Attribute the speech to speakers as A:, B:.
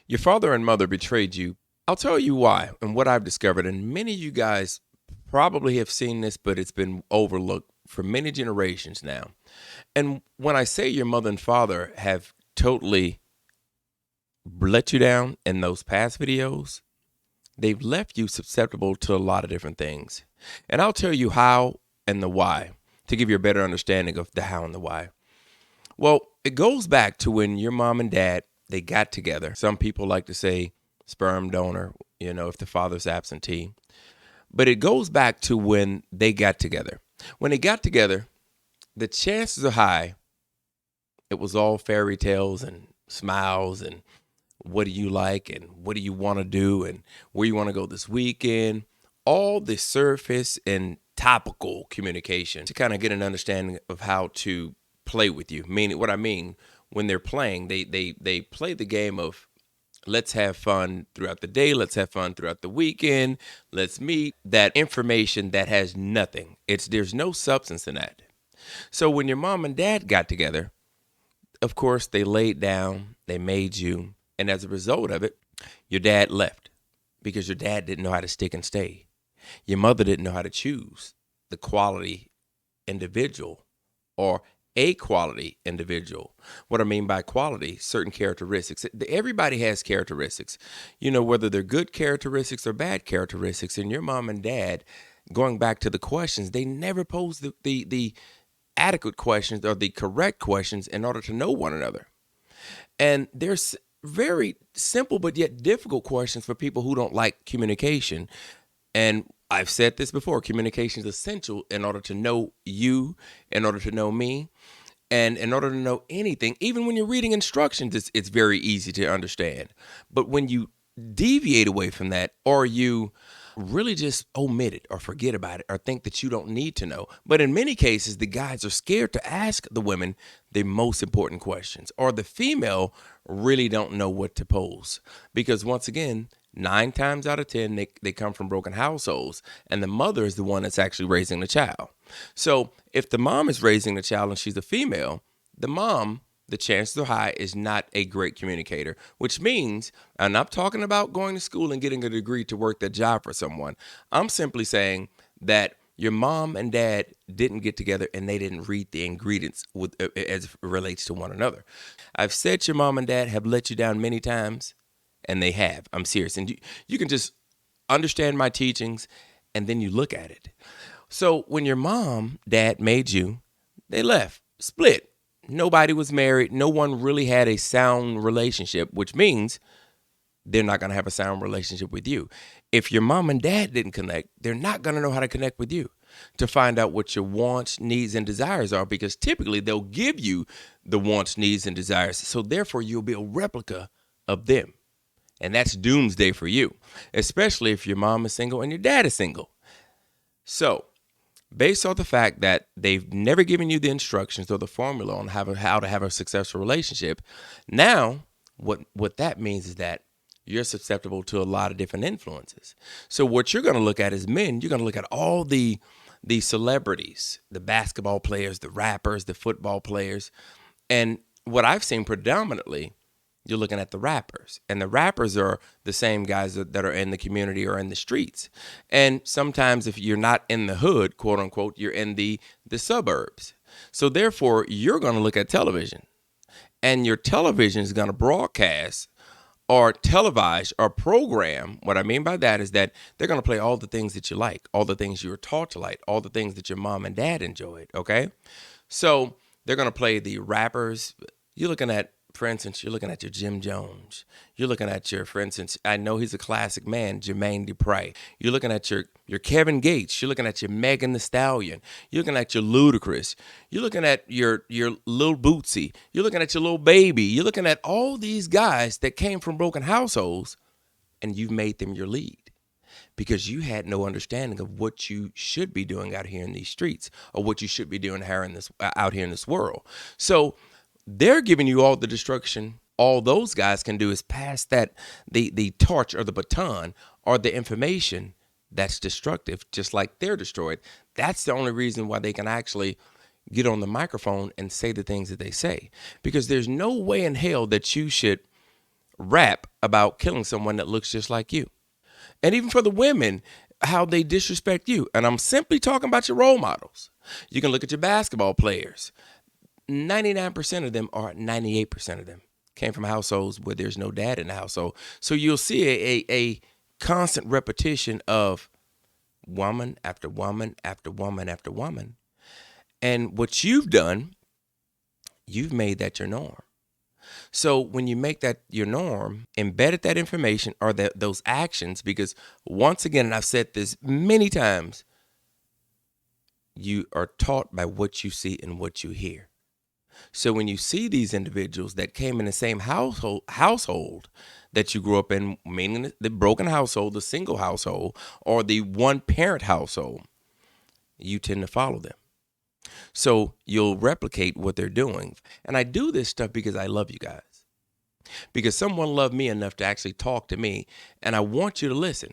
A: Your father and mother betrayed you. I'll tell you why and what I've discovered. And many of you guys probably have seen this, but it's been overlooked for many generations now. And when I say your mother and father have totally let you down in those past videos, they've left you susceptible to a lot of different things. And I'll tell you how and the why to give you a better understanding of the how and the why. Well, it goes back to when your mom and dad they got together. Some people like to say sperm donor, if the father's absentee. But it goes back to when they got together. When they got together, the chances are high it was all fairy tales and smiles and what do you like and what do you want to do and where you want to go this weekend. All the surface and topical communication to kind of get an understanding of how to play with you. Meaning, what I mean when they're playing, they play the game of let's have fun throughout the day, let's have fun throughout the weekend, let's meet. That information that has nothing. There's no substance in that. So when your mom and dad got together, of course they laid down, they made you, and as a result of it, your dad left because your dad didn't know how to stick and stay. Your mother didn't know how to choose the quality individual or a quality individual. What I mean by quality, certain characteristics. Everybody has characteristics, whether they're good characteristics or bad characteristics. And your mom and dad, going back to the questions, they never posed the adequate questions or the correct questions in order to know one another. And there's very simple but yet difficult questions for people who don't like communication. And I've said this before, communication is essential in order to know you, in order to know me, and in order to know anything. Even when you're reading instructions, it's very easy to understand. But when you deviate away from that, or you really just omit it or forget about it or think that you don't need to know. But in many cases, the guys are scared to ask the women the most important questions, or the female really don't know what to pose. Because once again, 9 times out of 10, they come from broken households, and the mother is the one that's actually raising the child. So if the mom is raising the child and she's a female, the mom, the chances are high, is not a great communicator, which means, and I'm talking about going to school and getting a degree to work that job for someone. I'm simply saying that your mom and dad didn't get together and they didn't read the ingredients as it relates to one another. I've said your mom and dad have let you down many times, and they have. I'm serious. And you can just understand my teachings, and then you look at it. So when your mom, dad made you, they left, split. Nobody was married. No one really had a sound relationship, which means they're not going to have a sound relationship with you. If your mom and dad didn't connect, they're not going to know how to connect with you to find out what your wants, needs, and desires are, because typically they'll give you the wants, needs, and desires. So therefore, you'll be a replica of them. And that's doomsday for you, especially if your mom is single and your dad is single. So, based on the fact that they've never given you the instructions or the formula on how to have a successful relationship, now what that means is that you're susceptible to a lot of different influences. So what you're going to look at as men, you're going to look at all the celebrities, the basketball players, the rappers, the football players. And what I've seen predominantly, you're looking at the rappers, and the rappers are the same guys that are in the community or in the streets. And sometimes if you're not in the hood, quote unquote, you're in the suburbs. So therefore, you're going to look at television, and your television is going to broadcast or televise or program. What I mean by that is that they're going to play all the things that you like, all the things you were taught to like, all the things that your mom and dad enjoyed. Okay. So they're going to play the rappers. You're looking at, for instance, you're looking at your Jim Jones. You're looking at your, for instance, I know he's a classic man, Jermaine Dupri. You're looking at your Kevin Gates. You're looking at your Megan Thee Stallion. You're looking at your Ludacris. You're looking at your Lil Bootsy. You're looking at your Lil Baby. You're looking at all these guys that came from broken households, and you've made them your lead because you had no understanding of what you should be doing out here in these streets, or what you should be doing out here in this world. So they're giving you all the destruction. All those guys can do is pass that the torch or the baton or the information that's destructive, just like they're destroyed. That's the only reason why they can actually get on the microphone and say the things that they say, because there's no way in hell that you should rap about killing someone that looks just like you. And even for the women, how they disrespect you. And I'm simply talking about your role models. You can look at your basketball players. 99% of them, or 98% of them, came from households where there's no dad in the household. So you'll see a constant repetition of woman after woman after woman after woman. And what you've done, you've made that your norm. So when you make that your norm, embedded that information or those actions, because once again, and I've said this many times, you are taught by what you see and what you hear. So when you see these individuals that came in the same household that you grew up in, meaning the broken household, the single household, or the one parent household, you tend to follow them. So you'll replicate what they're doing. And I do this stuff because I love you guys. Because someone loved me enough to actually talk to me, and I want you to listen.